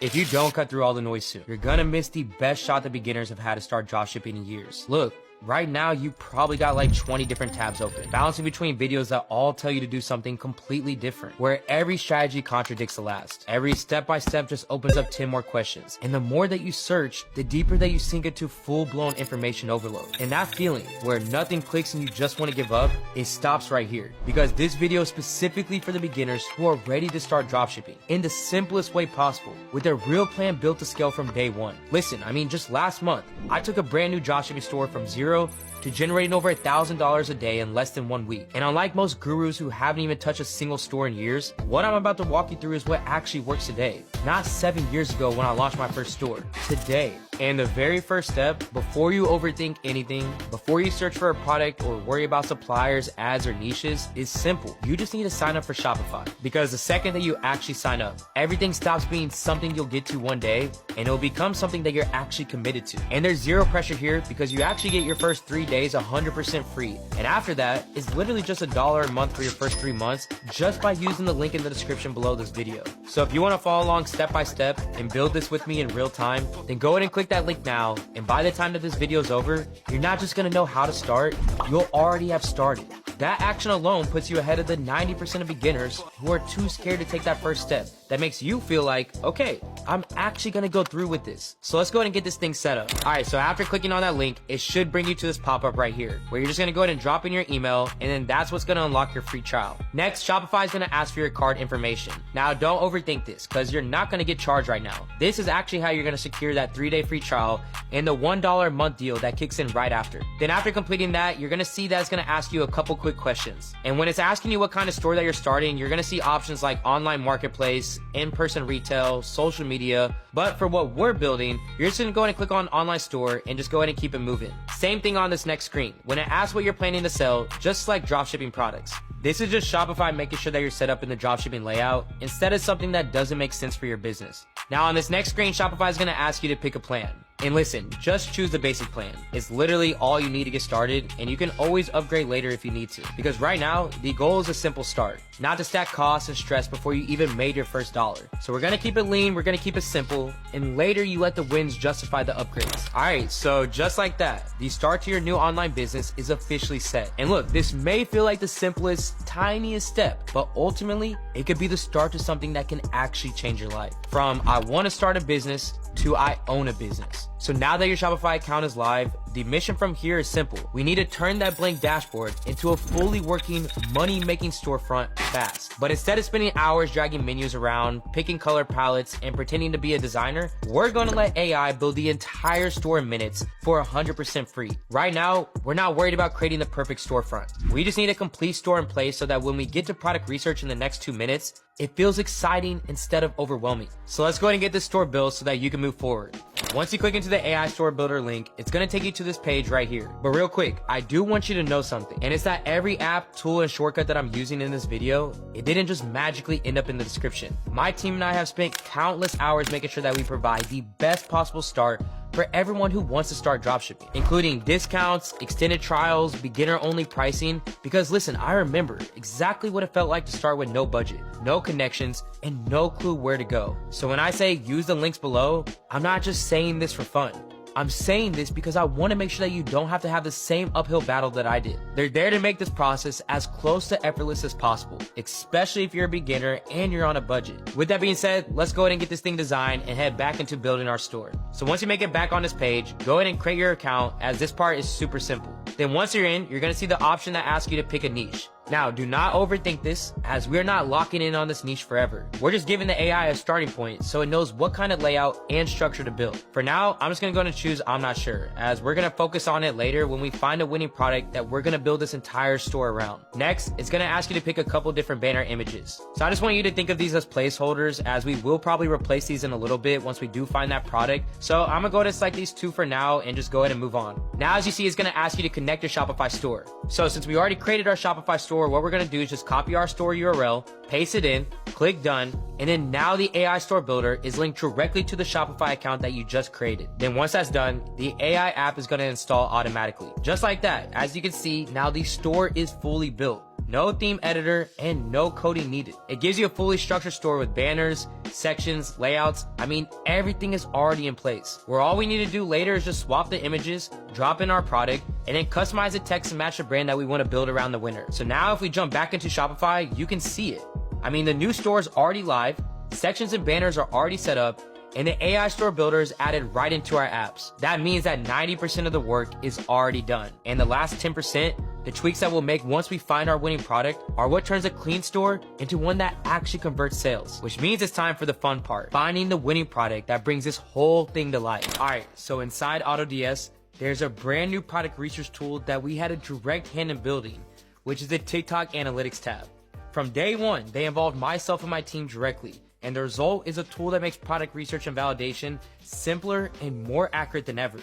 If you don't cut through all the noise soon, you're gonna miss the best shot that beginners have had to start dropshipping in years. Look, right now, you probably got like 20 different tabs open, bouncing between videos that all tell you to do something completely different, where every strategy contradicts the last. Every step-by-step just opens up 10 more questions. And the more that you search, the deeper that you sink into full-blown information overload. And that feeling where nothing clicks and you just want to give up, it stops right here. Because this video is specifically for the beginners who are ready to start dropshipping in the simplest way possible, with a real plan built to scale from day one. Listen, I mean, just last month, I took a brand new dropshipping store from zero to generating over $1,000 a day in less than 1 week. And unlike most gurus who haven't even touched a single store in years, what I'm about to walk you through is what actually works today. Not 7 years ago when I launched my first store. Today. And the very first step, before you overthink anything, before you search for a product or worry about suppliers, ads, or niches, is simple. You just need to sign up for Shopify. Because the second that you actually sign up, everything stops being something you'll get to one day, and it'll become something that you're actually committed to. And there's zero pressure here because you actually get your first 3 days 100% free. And after that, it's literally just $1 a month for your first 3 months just by using the link in the description below this video. So if you want to follow along step by step and build this with me in real time, then go ahead and click that link now, and by the time that this video is over, you're not just gonna know how to start, you'll already have started. That action alone puts you ahead of the 90% of beginners who are too scared to take that first step. That makes you feel like, okay, I'm actually gonna go through with this. So let's go ahead and get this thing set up. All right, so after clicking on that link, it should bring you to this pop-up right here, where you're just gonna go ahead and drop in your email, and then that's what's gonna unlock your free trial. Next, Shopify is gonna ask for your card information. Now, don't overthink this, because you're not gonna get charged right now. This is actually how you're gonna secure that 3-day free trial and the $1 a month deal that kicks in right after. Then after completing that, you're gonna see that it's gonna ask you a couple quick questions. And when it's asking you what kind of store that you're starting, you're gonna see options like online marketplace, in-person retail, social media. But for what we're building, you're just gonna go ahead and click on online store and just go ahead and keep it moving. Same thing on this next screen. When it asks what you're planning to sell, just select dropshipping products. This is just Shopify making sure that you're set up in the dropshipping layout instead of something that doesn't make sense for your business. Now on this next screen, Shopify is gonna ask you to pick a plan. And listen, just choose the basic plan. It's literally all you need to get started, and you can always upgrade later if you need to. Because right now, the goal is a simple start, not to stack costs and stress before you even made your first dollar. So we're gonna keep it lean, we're gonna keep it simple, and later you let the wins justify the upgrades. Alright, so just like that, the start to your new online business is officially set. And look, this may feel like the simplest, tiniest step, but ultimately, it could be the start to something that can actually change your life. From I wanna start a business to I own a business. So now that your Shopify account is live, the mission from here is simple. We need to turn that blank dashboard into a fully working, money-making storefront fast. But instead of spending hours dragging menus around, picking color palettes, and pretending to be a designer, we're gonna let AI build the entire store in minutes for 100% free. Right now, we're not worried about creating the perfect storefront. We just need a complete store in place so that when we get to product research in the next 2 minutes, it feels exciting instead of overwhelming. So let's go ahead and get this store built so that you can move forward. Once you click into the AI Store Builder link, it's gonna take you to this page right here. But real quick, I do want you to know something, and it's that every app, tool, and shortcut that I'm using in this video, it didn't just magically end up in the description. My team and I have spent countless hours making sure that we provide the best possible start for everyone who wants to start dropshipping, including discounts, extended trials, beginner-only pricing. Because listen, I remember exactly what it felt like to start with no budget, no connections, and no clue where to go. So when I say use the links below, I'm not just saying this for fun. I'm saying this because I want to make sure that you don't have to have the same uphill battle that I did. They're there to make this process as close to effortless as possible, especially if you're a beginner and you're on a budget. With that being said, let's go ahead and get this thing designed and head back into building our store. So once you make it back on this page, go ahead and create your account, as this part is super simple. Then once you're in, you're going to see the option that asks you to pick a niche. Now, do not overthink this, as we're not locking in on this niche forever. We're just giving the AI a starting point so it knows what kind of layout and structure to build. For now, I'm just gonna go ahead and choose I'm not sure, as we're gonna focus on it later when we find a winning product that we're gonna build this entire store around. Next, it's gonna ask you to pick a couple different banner images. So I just want you to think of these as placeholders, as we will probably replace these in a little bit once we do find that product. So I'm gonna go ahead and select these 2 for now and just go ahead and move on. Now, as you see, it's gonna ask you to connect your Shopify store. So since we already created our Shopify store, what we're gonna do is just copy our store URL, paste it in, click done, and then now the AI Store Builder is linked directly to the Shopify account that you just created. Then once that's done, the AI app is gonna install automatically. Just like that, as you can see, now the store is fully built. no theme editor, and no coding needed. It gives you a fully structured store with banners, sections, layouts. I mean, everything is already in place, where all we need to do later is just swap the images, drop in our product, and then customize the text to match the brand that we want to build around the winner. So now if we jump back into Shopify, you can see it. I mean, the new store is already live, sections and banners are already set up, and the AI store builder is added right into our apps. That means that 90% of the work is already done. And the last 10%, the tweaks that we'll make once we find our winning product, are what turns a clean store into one that actually converts sales. Which means it's time for the fun part, finding the winning product that brings this whole thing to life. Alright, so inside AutoDS, there's a brand new product research tool that we had a direct hand in building, which is the TikTok Analytics tab. From day one, they involved myself and my team directly, and the result is a tool that makes product research and validation simpler and more accurate than ever.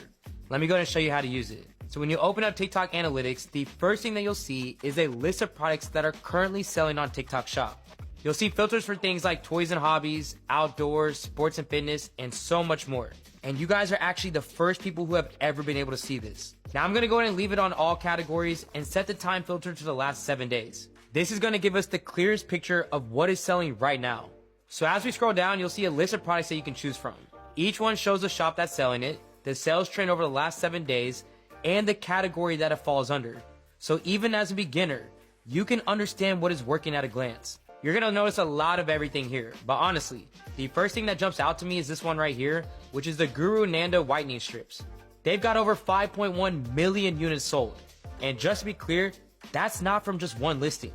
Let me go ahead and show you how to use it. So when you open up TikTok Analytics, the first thing that you'll see is a list of products that are currently selling on TikTok Shop. You'll see filters for things like toys and hobbies, outdoors, sports and fitness, and so much more. And you guys are actually the first people who have ever been able to see this. Now I'm gonna go ahead and leave it on all categories and set the time filter to the last 7 days. This is gonna give us the clearest picture of what is selling right now. So as we scroll down, you'll see a list of products that you can choose from. Each one shows the shop that's selling it, the sales trend over the last 7 days, and the category that it falls under. So even as a beginner, you can understand what is working at a glance. You're gonna notice a lot of everything here, but honestly, the first thing that jumps out to me is this one right here, which is the Guru Nanda whitening strips. They've got over 5.1 million units sold. And just to be clear, that's not from just one listing.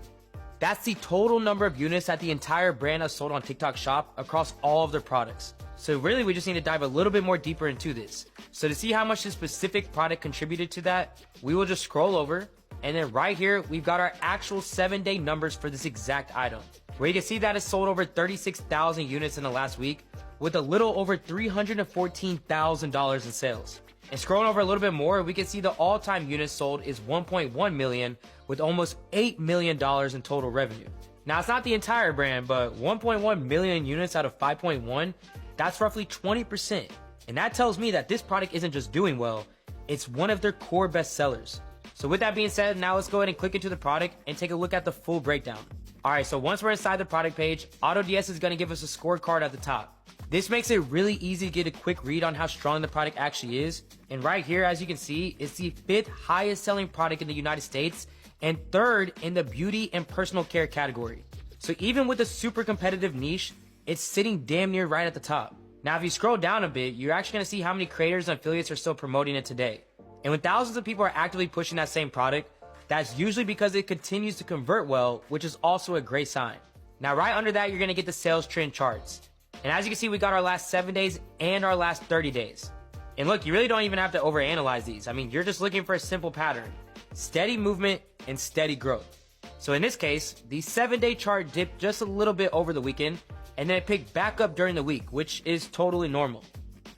That's the total number of units that the entire brand has sold on TikTok Shop across all of their products. So really, we just need to dive a little bit more deeper into this. So to see how much this specific product contributed to that, we will just scroll over, and then right here, we've got our actual 7-day numbers for this exact item, where you can see that it sold over 36,000 units in the last week, with a little over $314,000 in sales. And scrolling over a little bit more, we can see the all-time units sold is 1.1 million, with almost $8 million in total revenue. Now, it's not the entire brand, but 1.1 million units out of 5.1, that's roughly 20%. And that tells me that this product isn't just doing well, it's one of their core best sellers. So with that being said, now let's go ahead and click into the product and take a look at the full breakdown. Alright, so once we're inside the product page, AutoDS is going to give us a scorecard at the top. This makes it really easy to get a quick read on how strong the product actually is. And right here, as you can see, it's the 5th highest selling product in the United States and 3rd in the beauty and personal care category. So even with a super competitive niche, it's sitting damn near right at the top. Now, if you scroll down a bit, you're actually going to see how many creators and affiliates are still promoting it today. And when thousands of people are actively pushing that same product, that's usually because it continues to convert well, which is also a great sign. Now, right under that, you're going to get the sales trend charts. And as you can see, we got our last 7 days and our last 30 days. And look, you really don't even have to overanalyze these. I mean, you're just looking for a simple pattern: steady movement and steady growth. So in this case, the 7-day chart dipped just a little bit over the weekend, and then it picked back up during the week, which is totally normal.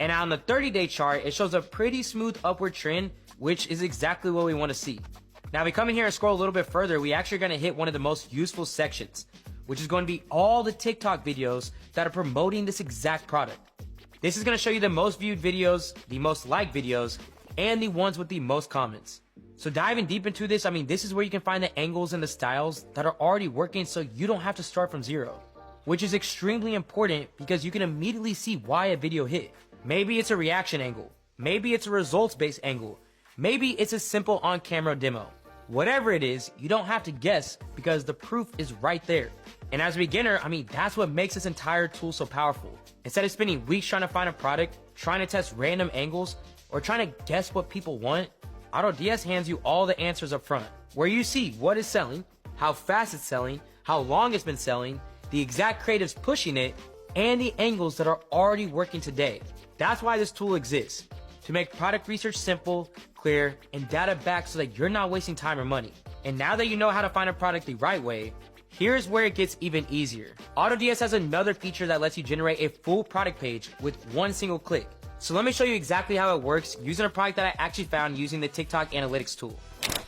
And on the 30-day chart, it shows a pretty smooth upward trend, which is exactly what we want to see. Now, if we come in here and scroll a little bit further, we actually are going to hit one of the most useful sections, which is going to be all the TikTok videos that are promoting this exact product. This is going to show you the most viewed videos, the most liked videos, and the ones with the most comments. So diving deep into this, I mean, this is where you can find the angles and the styles that are already working, so you don't have to start from zero, which is extremely important because you can immediately see why a video hit. Maybe it's a reaction angle. Maybe it's a results-based angle. Maybe it's a simple on-camera demo. Whatever it is, you don't have to guess because the proof is right there. And as a beginner, I mean, that's what makes this entire tool so powerful. Instead of spending weeks trying to find a product, trying to test random angles, or trying to guess what people want, AutoDS hands you all the answers up front, where you see what is selling, how fast it's selling, how long it's been selling, the exact creatives pushing it, and the angles that are already working today. That's why this tool exists, to make product research simple, clear, and data-backed so that you're not wasting time or money. And now that you know how to find a product the right way, here's where it gets even easier. AutoDS has another feature that lets you generate a full product page with one single click. So let me show you exactly how it works using a product that I actually found using the TikTok Analytics tool.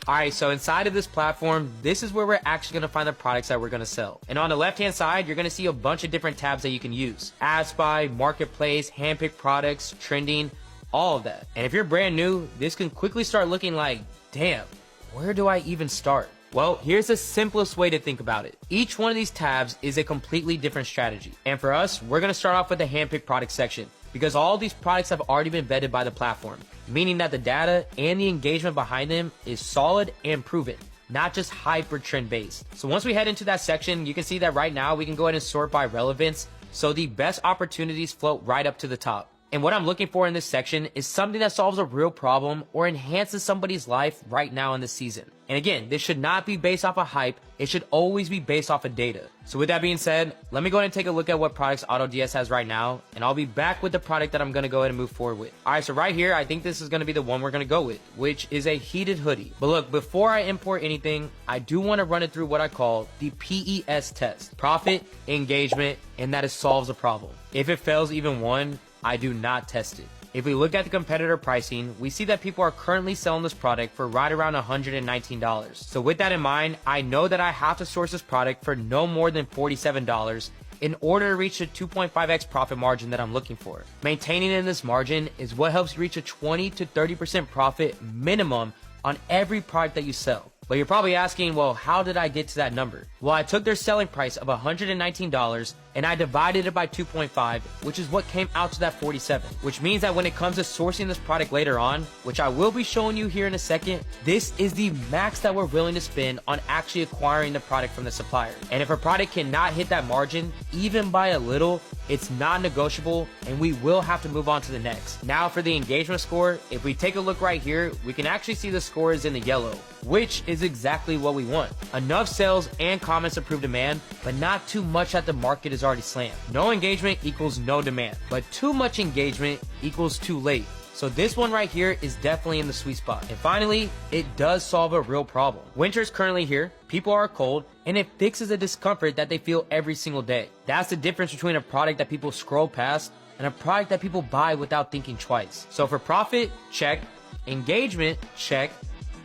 Alright, so inside of this platform, this is where we're actually going to find the products that we're going to sell. And on the left-hand side, you're going to see a bunch of different tabs that you can use: Ad Spy, Marketplace, Handpicked Products, Trending, all of that. And if you're brand new, this can quickly start looking like, damn, where do I even start? Well, here's the simplest way to think about it. Each one of these tabs is a completely different strategy. And for us, we're going to start off with the handpicked product section because all these products have already been vetted by the platform, meaning that the data and the engagement behind them is solid and proven, not just hype or trend based. So once we head into that section, you can see that right now we can go ahead and sort by relevance. So the best opportunities float right up to the top. And what I'm looking for in this section is something that solves a real problem or enhances somebody's life right now in the season. And again, this should not be based off of hype. It should always be based off of data. So with that being said, let me go ahead and take a look at what products AutoDS has right now, and I'll be back with the product that I'm going to go ahead and move forward with. All right, so right here, I think this is going to be the one we're going to go with, which is a heated hoodie. But look, before I import anything, I do want to run it through what I call the PES test: profit, engagement, and that it solves a problem. If it fails even one, I do not test it. If we look at the competitor pricing, we see that people are currently selling this product for right around $119. So with that in mind, I know that I have to source this product for no more than $47 in order to reach the 2.5x profit margin that I'm looking for. Maintaining in this margin is what helps you reach a 20 to 30% profit minimum on every product that you sell. But you're probably asking, well, how did I get to that number? Well, I took their selling price of $119 and I divided it by 2.5, which is what came out to that 47, which means that when it comes to sourcing this product later on, which I will be showing you here in a second, this is the max that we're willing to spend on actually acquiring the product from the supplier. And if a product cannot hit that margin, even by a little, it's non-negotiable and we will have to move on to the next. Now for the engagement score, if we take a look right here, we can actually see the score is in the yellow, which is exactly what we want. Enough sales and comments to prove demand, but not too much that the market is already slammed. No engagement equals no demand, but too much engagement equals too late. So this one right here is definitely in the sweet spot. And finally, it does solve a real problem. Winter is currently here, people are cold, and it fixes the discomfort that they feel every single day. That's the difference between a product that people scroll past and a product that people buy without thinking twice. So for profit, check. Engagement, check.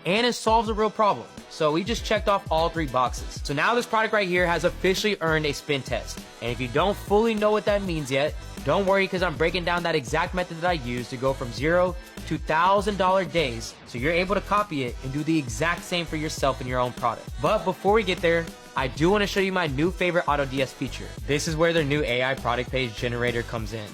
And it solves a real problem. So we just checked off all three boxes. So now this product right here has officially earned a spin test. And if you don't fully know what that means yet, don't worry, because I'm breaking down that exact method that I used to go from $0 to $1,000 days, so you're able to copy it and do the exact same for yourself in your own product. But before we get there, I do want to show you my new favorite AutoDS feature. This is where their new AI product page generator comes in.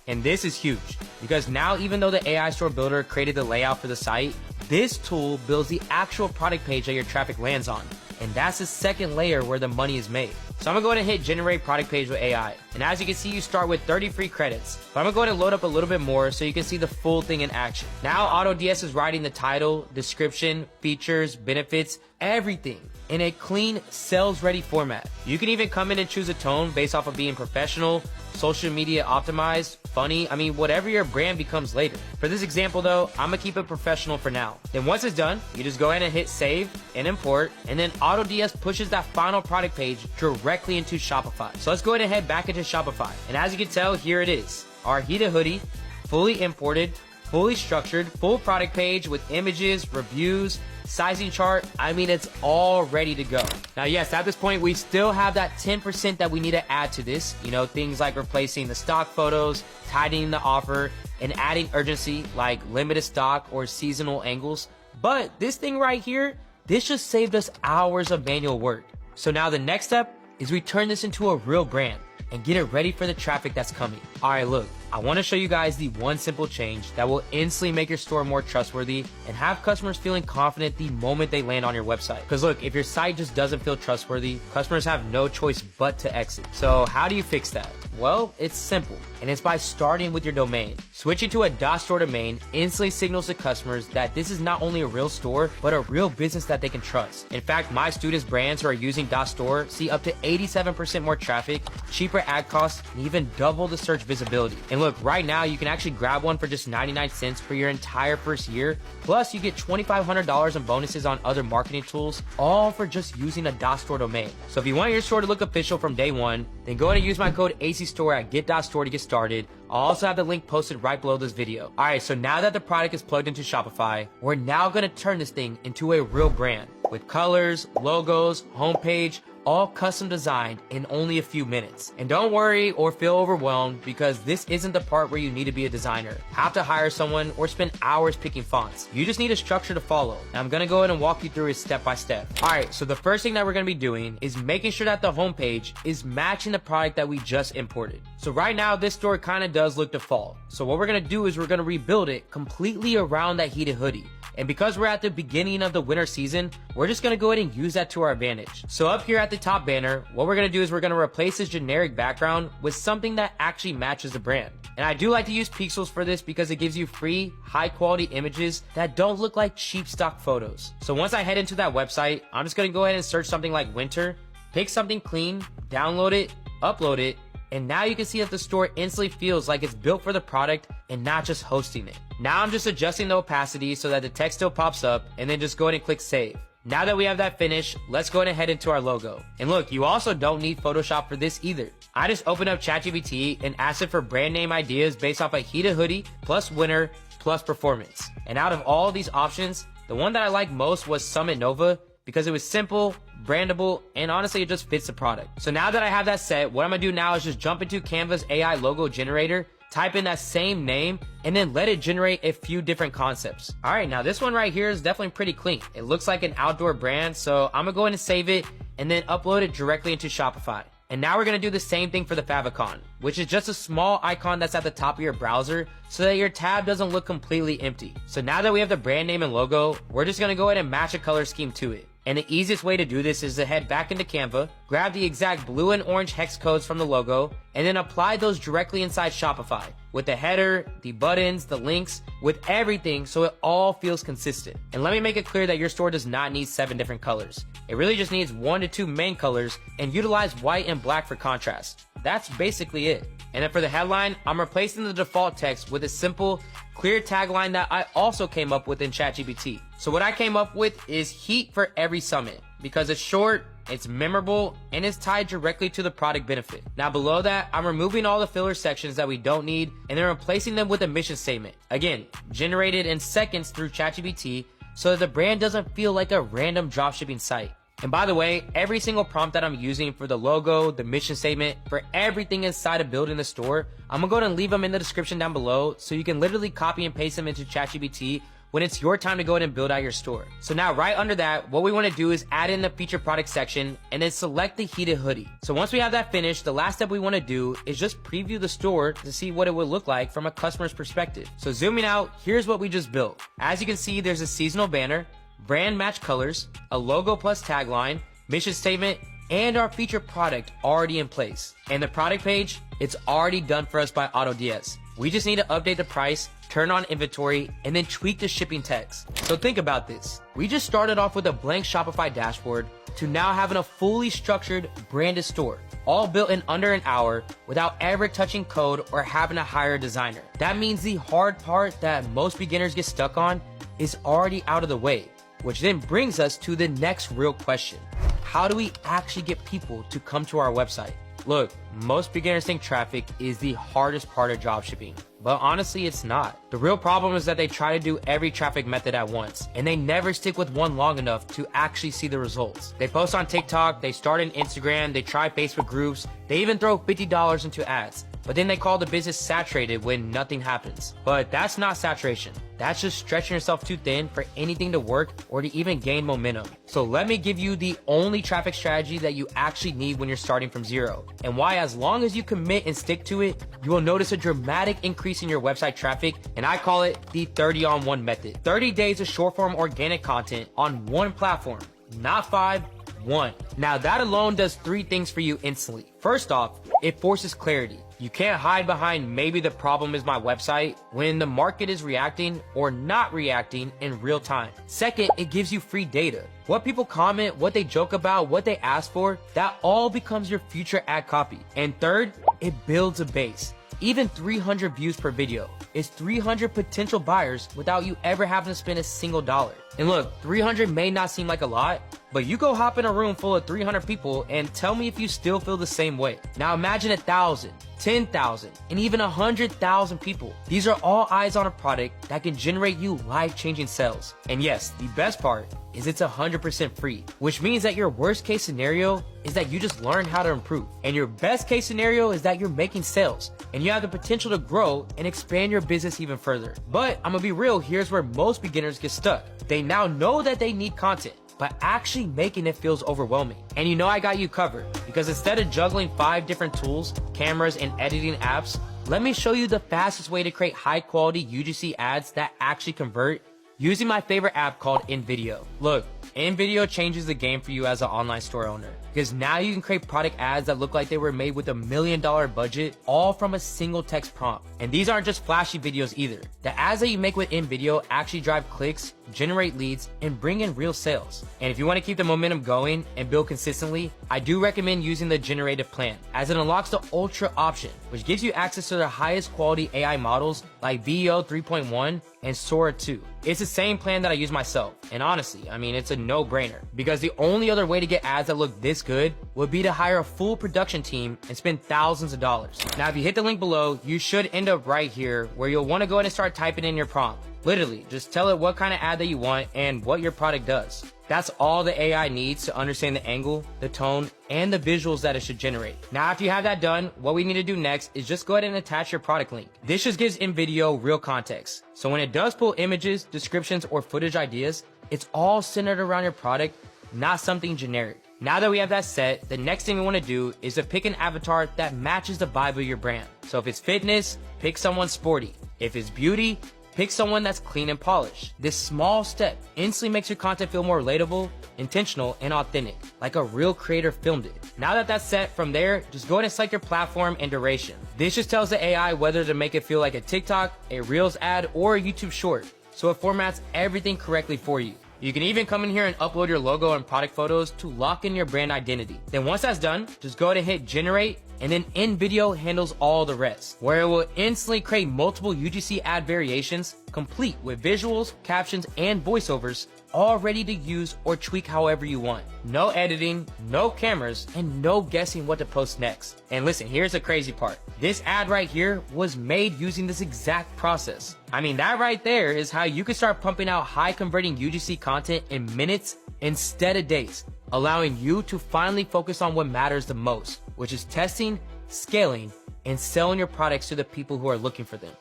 And this is huge because now, even though the AI store builder created the layout for the site, this tool builds the actual product page that your traffic lands on. And that's the second layer where the money is made. So I'm gonna go ahead and hit generate product page with AI. And as you can see, you start with 30 free credits. But I'm gonna go ahead and load up a little bit more so you can see the full thing in action. Now AutoDS is writing the title, description, features, benefits, everything in a clean, sales-ready format. You can even come in and choose a tone based off of being professional, social media optimized, funny, whatever your brand becomes later. For this example though, I'm gonna keep it professional for now. Then once it's done, you just go ahead and hit save and import, and then AutoDS pushes that final product page directly into Shopify. So let's go ahead and head back into Shopify. And as you can tell, here it is. Our heated hoodie, fully imported, fully structured, full product page with images, reviews, sizing chart. It's all ready to go. Now, yes, at this point, we still have that 10% that we need to add to this. Things like replacing the stock photos, tightening the offer, and adding urgency like limited stock or seasonal angles. But this thing right here, this just saved us hours of manual work. So now the next step is we turn this into a real brand and get it ready for the traffic that's coming. All right, look, I want to show you guys the one simple change that will instantly make your store more trustworthy and have customers feeling confident the moment they land on your website. Because look, if your site just doesn't feel trustworthy, customers have no choice but to exit. So how do you fix that? Well, it's simple, and it's by starting with your domain. Switching to a .store domain instantly signals to customers that this is not only a real store, but a real business that they can trust. In fact, my students' brands who are using .store see up to 87% more traffic, cheaper ad costs, and even double the search visibility. And look, right now you can actually grab one for just 99 cents for your entire first year. Plus, you get $2,500 in bonuses on other marketing tools, all for just using a .store domain. So if you want your store to look official from day one, then go ahead and use my code ACSTORE at get.store to get started. I'll also have the link posted right below this video. Alright, so now that the product is plugged into Shopify, we're now going to turn this thing into a real brand with colors, logos, homepage, all custom designed in only a few minutes. And don't worry or feel overwhelmed, because this isn't the part where you need to be a designer, have to hire someone, or spend hours picking fonts. You just need a structure to follow. And I'm gonna go ahead and walk you through it step by step. All right, so the first thing that we're gonna be doing is making sure that the homepage is matching the product that we just imported. So right now, this store kind of does look default. So what we're gonna do is we're gonna rebuild it completely around that heated hoodie. And because we're at the beginning of the winter season, we're just gonna go ahead and use that to our advantage. So up here at the top banner, what we're gonna do is we're gonna replace this generic background with something that actually matches the brand. And I do like to use pixels for this because it gives you free, high quality images that don't look like cheap stock photos. So once I head into that website, I'm just gonna go ahead and search something like winter, pick something clean, download it, upload it, and now you can see that the store instantly feels like it's built for the product and not just hosting it. Now I'm just adjusting the opacity so that the text still pops up, and then just go ahead and click save. Now that we have that finished, let's go ahead and head into our logo. And look, you also don't need Photoshop for this either. I just opened up ChatGPT and asked it for brand name ideas based off a heated hoodie plus winter plus performance. And out of all these options, the one that I liked most was Summit Nova, because it was simple, brandable, and honestly, it just fits the product. So now that I have that set, what I'm gonna do now is just jump into Canva's AI logo generator, type in that same name, and then let it generate a few different concepts. All right, now this one right here is definitely pretty clean. It looks like an outdoor brand, so I'm gonna go ahead and save it and then upload it directly into Shopify. And now we're gonna do the same thing for the favicon, which is just a small icon that's at the top of your browser so that your tab doesn't look completely empty. So now that we have the brand name and logo, we're just gonna go ahead and match a color scheme to it. And the easiest way to do this is to head back into Canva, grab the exact blue and orange hex codes from the logo, and then apply those directly inside Shopify with the header, the buttons, the links, with everything, so it all feels consistent. And let me make it clear that your store does not need 7 different colors. It really just needs 1 to 2 main colors, and utilize white and black for contrast. That's basically it. And then for the headline, I'm replacing the default text with a simple, clear tagline that I also came up with in ChatGPT. So what I came up with is heat for every summit, because it's short, it's memorable, and it's tied directly to the product benefit. Now below that, I'm removing all the filler sections that we don't need, and then replacing them with a mission statement. Again, generated in seconds through ChatGPT, so that the brand doesn't feel like a random dropshipping site. And by the way, every single prompt that I'm using for the logo, the mission statement, for everything inside of building the store, I'm gonna go ahead and leave them in the description down below, so you can literally copy and paste them into ChatGPT when it's your time to go ahead and build out your store. So now right under that, what we wanna do is add in the featured product section and then select the heated hoodie. So once we have that finished, the last step we wanna do is just preview the store to see what it would look like from a customer's perspective. So zooming out, here's what we just built. As you can see, there's a seasonal banner, brand match colors, a logo plus tagline, mission statement, and our featured product already in place. And the product page, it's already done for us by AutoDS. We just need to update the price, turn on inventory, and then tweak the shipping text. So think about this. We just started off with a blank Shopify dashboard to now having a fully structured branded store, all built in under an hour without ever touching code or having to hire a designer. That means the hard part that most beginners get stuck on is already out of the way, which then brings us to the next real question. How do we actually get people to come to our website? Look, most beginners think traffic is the hardest part of dropshipping, but honestly, it's not. The real problem is that they try to do every traffic method at once, and they never stick with one long enough to actually see the results. They post on TikTok, they start an Instagram, they try Facebook groups, they even throw $50 into ads, but then they call the business saturated when nothing happens. But that's not saturation. That's just stretching yourself too thin for anything to work or to even gain momentum. So let me give you the only traffic strategy that you actually need when you're starting from zero, and why as long as you commit and stick to it, you will notice a dramatic increase in your website traffic, and I call it the 30-on-1 method. 30 days of short-form organic content on one platform, not 5, 1. Now that alone does 3 things for you instantly. First off, it forces clarity. You can't hide behind maybe the problem is my website when the market is reacting or not reacting in real time. Second, it gives you free data. What people comment, what they joke about, what they ask for, that all becomes your future ad copy. And third, it builds a base. Even 300 views per video is 300 potential buyers without you ever having to spend a single dollar. And look, 300 may not seem like a lot, But you go hop in a room full of 300 people and tell me if you still feel the same way. Now imagine 1,000, 10,000, and even 100,000 people. These are all eyes on a product that can generate you life-changing sales. And yes, the best part is it's 100% free, which means that your worst case scenario is that you just learn how to improve. And your best case scenario is that you're making sales and you have the potential to grow and expand your business even further. But I'm gonna be real, here's where most beginners get stuck. They now know that they need content, but actually making it feels overwhelming. And you know I got you covered, because instead of juggling 5 different tools, cameras, and editing apps, let me show you the fastest way to create high quality UGC ads that actually convert using my favorite app called InVideo. Look, InVideo changes the game for you as an online store owner, because now you can create product ads that look like they were made with $1 million budget, all from a single text prompt. And these aren't just flashy videos either. The ads that you make with InVideo actually drive clicks, generate leads, and bring in real sales. And if you want to keep the momentum going and build consistently, I do recommend using the generative plan, as it unlocks the ultra option, which gives you access to the highest quality AI models like VEO 3.1 and Sora 2. It's the same plan that I use myself, and honestly, I mean, it's a no-brainer, because the only other way to get ads that look this good would be to hire a full production team and spend thousands of dollars. Now, if you hit the link below, you should end up right here, where you'll want to go ahead and start typing in your prompt. Literally, just tell it what kind of ad that you want and what your product does. That's all the AI needs to understand the angle, the tone, and the visuals that it should generate. Now, after you have that done, what we need to do next is just go ahead and attach your product link. This just gives InVideo real context. So when it does pull images, descriptions, or footage ideas, it's all centered around your product, not something generic. Now that we have that set, the next thing we want to do is to pick an avatar that matches the vibe of your brand. So if it's fitness, pick someone sporty. If it's beauty, pick someone that's clean and polished. This small step instantly makes your content feel more relatable, intentional, and authentic, like a real creator filmed it. Now that that's set, from there, just go ahead and select your platform and duration. This just tells the AI whether to make it feel like a TikTok, a Reels ad, or a YouTube short, so it formats everything correctly for you. You can even come in here and upload your logo and product photos to lock in your brand identity. Then once that's done, just go ahead and hit generate, and then InVideo handles all the rest, where it will instantly create multiple UGC ad variations, complete with visuals, captions, and voiceovers, all ready to use or tweak however you want. No editing, no cameras, and no guessing what to post next. And listen, here's the crazy part. This ad right here was made using this exact process. I mean, that right there is how you can start pumping out high converting UGC content in minutes instead of days, allowing you to finally focus on what matters the most, which is testing, scaling, and selling your products to the people who are looking for them.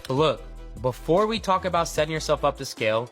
But look, before we talk about setting yourself up to scale,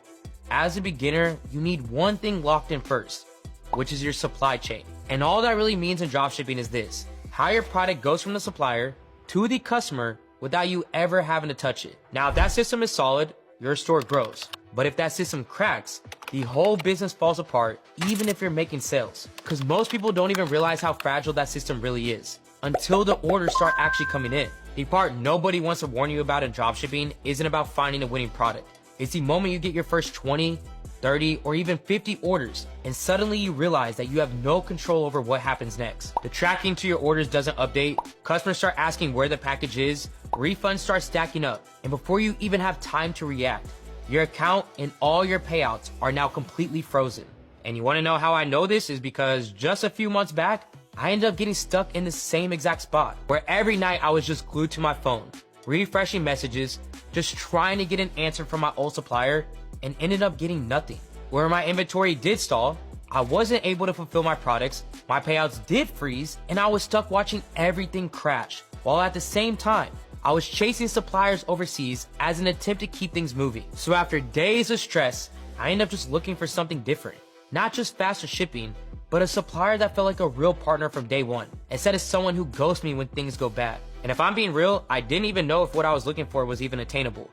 as a beginner, you need one thing locked in first, which is your supply chain. And all that really means in dropshipping is this: how your product goes from the supplier to the customer without you ever having to touch it. Now, if that system is solid, your store grows. But if that system cracks, the whole business falls apart, even if you're making sales. Because most people don't even realize how fragile that system really is until the orders start actually coming in. The part nobody wants to warn you about in dropshipping isn't about finding a winning product. It's the moment you get your first 20, 30, or even 50 orders, and suddenly you realize that you have no control over what happens next. The tracking to your orders doesn't update, customers start asking where the package is, refunds start stacking up, and before you even have time to react, your account and all your payouts are now completely frozen. And you want to know how I know this? Is because just a few months back, I ended up getting stuck in the same exact spot, where every night I was just glued to my phone, refreshing messages, just trying to get an answer from my old supplier, and ended up getting nothing. Where my inventory did stall, I wasn't able to fulfill my products, my payouts did freeze, and I was stuck watching everything crash, while at the same time, I was chasing suppliers overseas as an attempt to keep things moving. So after days of stress, I ended up just looking for something different. Not just faster shipping, but a supplier that felt like a real partner from day one, instead of someone who ghosts me when things go bad. And if I'm being real, I didn't even know if what I was looking for was even attainable,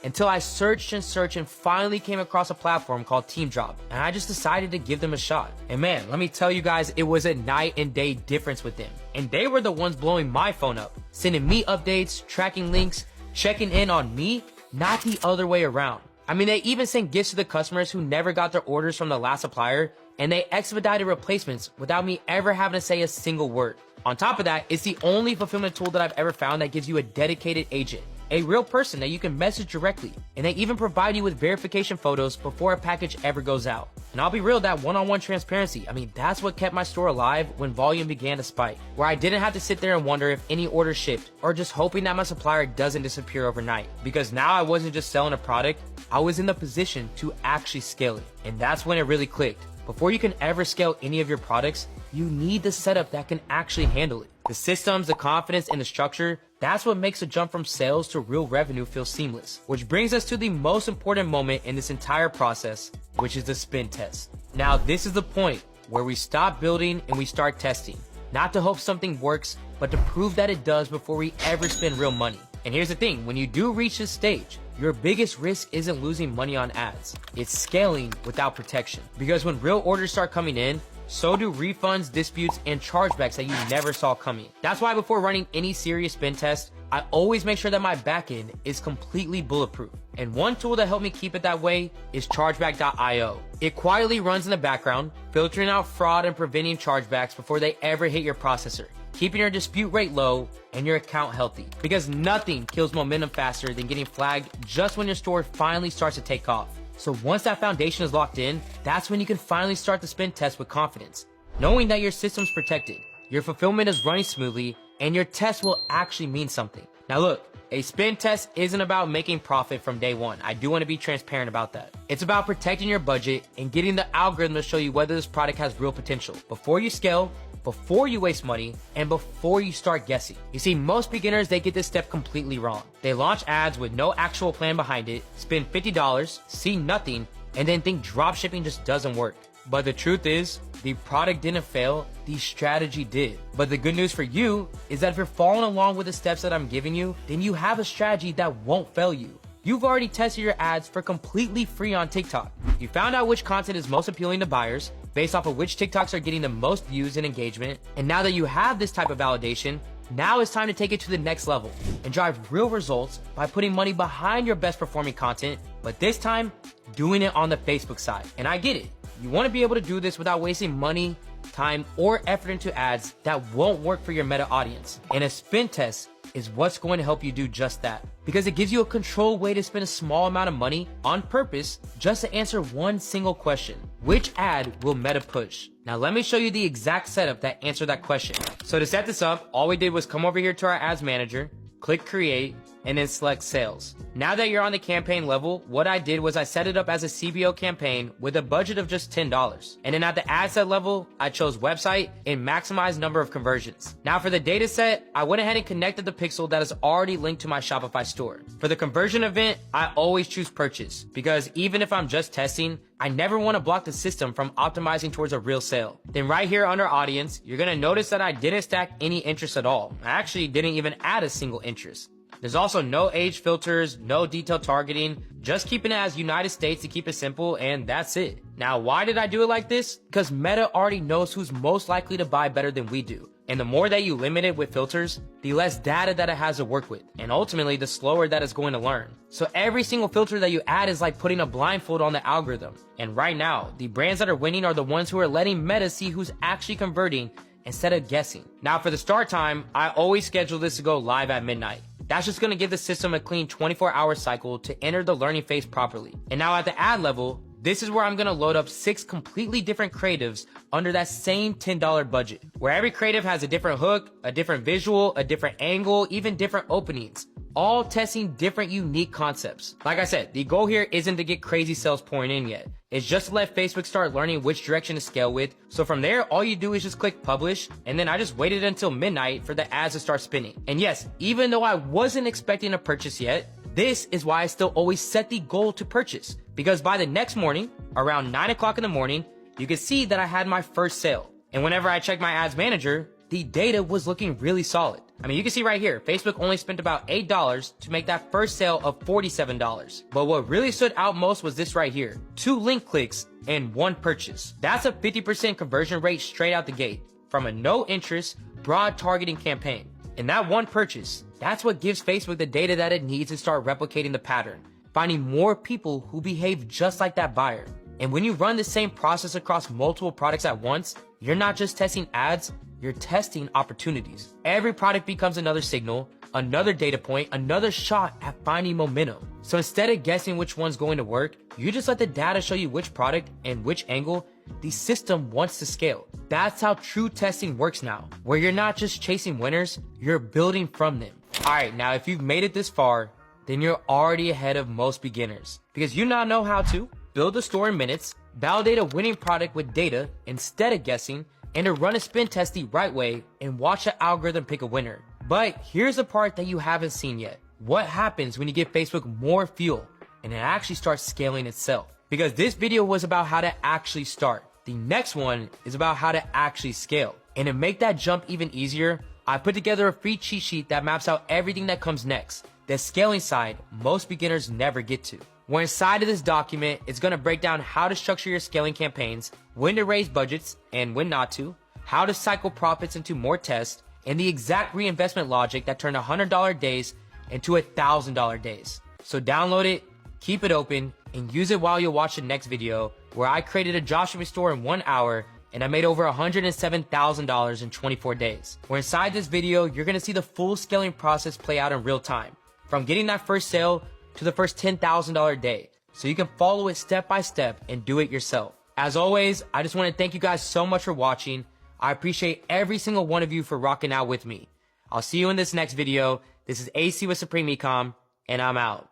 until I searched and finally came across a platform called TeamDrop, and I just decided to give them a shot. And man, let me tell you guys, it was a night and day difference with them. And they were the ones blowing my phone up, sending me updates, tracking links, checking in on me, not the other way around. I mean, they even sent gifts to the customers who never got their orders from the last supplier, and they expedited replacements without me ever having to say a single word. On top of that, it's the only fulfillment tool that I've ever found that gives you a dedicated agent, a real person that you can message directly, and they even provide you with verification photos before a package ever goes out. And I'll be real, that one-on-one transparency, that's what kept my store alive when volume began to spike, where I didn't have to sit there and wonder if any order shipped or just hoping that my supplier doesn't disappear overnight. Because now I wasn't just selling a product, I was in the position to actually scale it. And that's when it really clicked. Before you can ever scale any of your products, you need the setup that can actually handle it. The systems, the confidence, and the structure, that's what makes a jump from sales to real revenue feel seamless. Which brings us to the most important moment in this entire process, which is the spin test. Now, this is the point where we stop building and we start testing. Not to hope something works, but to prove that it does before we ever spend real money. And here's the thing, when you do reach this stage, your biggest risk isn't losing money on ads. It's scaling without protection. Because when real orders start coming in, so do refunds, disputes, and chargebacks that you never saw coming. That's why before running any serious spin test, I always make sure that my backend is completely bulletproof. And one tool that helped me keep it that way is chargeback.io. It quietly runs in the background, filtering out fraud and preventing chargebacks before they ever hit your processor, keeping your dispute rate low and your account healthy. Because nothing kills momentum faster than getting flagged just when your store finally starts to take off. So once that foundation is locked in, that's when you can finally start the spin test with confidence, knowing that your system's protected, your fulfillment is running smoothly, and your test will actually mean something. Now look, a spin test isn't about making profit from day one. I do want to be transparent about that. It's about protecting your budget and getting the algorithm to show you whether this product has real potential before you scale, before you waste money, and before you start guessing. You see, most beginners, they get this step completely wrong. They launch ads with no actual plan behind it, spend $50, see nothing, and then think dropshipping just doesn't work. But the truth is, the product didn't fail, the strategy did. But the good news for you is that if you're following along with the steps that I'm giving you, then you have a strategy that won't fail you. You've already tested your ads for completely free on TikTok. You found out which content is most appealing to buyers based off of which TikToks are getting the most views and engagement. And now that you have this type of validation, now it's time to take it to the next level and drive real results by putting money behind your best performing content, but this time doing it on the Facebook side. And I get it. You want to be able to do this without wasting money, time, or effort into ads that won't work for your meta audience. And a spin test is what's going to help you do just that, because it gives you a controlled way to spend a small amount of money on purpose just to answer one single question: which ad will meta push? Now let me show you the exact setup that answered that question. So to set this up, all we did was come over here to our ads manager, click create, and then select sales. Now that you're on the campaign level, what I did was I set it up as a CBO campaign with a budget of just $10. And then at the ad set level, I chose website and maximize number of conversions. Now for the data set, I went ahead and connected the pixel that is already linked to my Shopify store. For the conversion event, I always choose purchase, because even if I'm just testing, I never want to block the system from optimizing towards a real sale. Then right here under audience, you're going to notice that I didn't stack any interest at all. I actually didn't even add a single interest. There's also no age filters, no detailed targeting, just keeping it as United States to keep it simple, and that's it. Now, why did I do it like this? Because Meta already knows who's most likely to buy better than we do. And the more that you limit it with filters, the less data that it has to work with, and ultimately the slower that it's going to learn. So every single filter that you add is like putting a blindfold on the algorithm. And right now, the brands that are winning are the ones who are letting Meta see who's actually converting instead of guessing. Now for the start time, I always schedule this to go live at midnight. That's just going to give the system a clean 24-hour cycle to enter the learning phase properly. And now at the ad level, this is where I'm going to load up 6 completely different creatives under that same $10 budget, where every creative has a different hook, a different visual, a different angle, even different openings, all testing different unique concepts. Like I said, the goal here isn't to get crazy sales pouring in yet. It's just to let Facebook start learning which direction to scale with. So from there, all you do is just click publish, and then I just waited until midnight for the ads to start spinning. And yes, even though I wasn't expecting a purchase yet, this is why I still always set the goal to purchase. Because by the next morning, around 9 o'clock in the morning, you can see that I had my first sale. And whenever I checked my ads manager, the data was looking really solid. I mean, you can see right here, Facebook only spent about $8 to make that first sale of $47. But what really stood out most was this right here: 2 link clicks and 1 purchase. That's a 50% conversion rate straight out the gate from a no interest, broad targeting campaign. And that 1 purchase, that's what gives Facebook the data that it needs to start replicating the pattern, finding more people who behave just like that buyer. And when you run the same process across multiple products at once, you're not just testing ads, you're testing opportunities. Every product becomes another signal, another data point, another shot at finding momentum. So instead of guessing which one's going to work, you just let the data show you which product and which angle the system wants to scale. That's how true testing works now, where you're not just chasing winners, you're building from them. All right, now if you've made it this far, then you're already ahead of most beginners because you now know how to build a store in minutes, validate a winning product with data instead of guessing, and to run a spin test the right way and watch the algorithm pick a winner. But here's the part that you haven't seen yet. What happens when you give Facebook more fuel and it actually starts scaling itself? Because this video was about how to actually start. The next one is about how to actually scale. And to make that jump even easier, I put together a free cheat sheet that maps out everything that comes next. The scaling side most beginners never get to. Where inside of this document, it's gonna break down how to structure your scaling campaigns, when to raise budgets and when not to, how to cycle profits into more tests, and the exact reinvestment logic that turned $100 days into $1,000 days. So download it, keep it open, and use it while you watch the next video where I created a dropshipping store in 1 hour and I made over $107,000 in 24 days. Where inside this video, you're gonna see the full scaling process play out in real time. From getting that first sale to the first $10,000 day, so you can follow it step by step and do it yourself. As always, I just want to thank you guys so much for watching. I appreciate every single one of you for rocking out with me. I'll see you in this next video. This is AC with Supreme Ecom, and I'm out.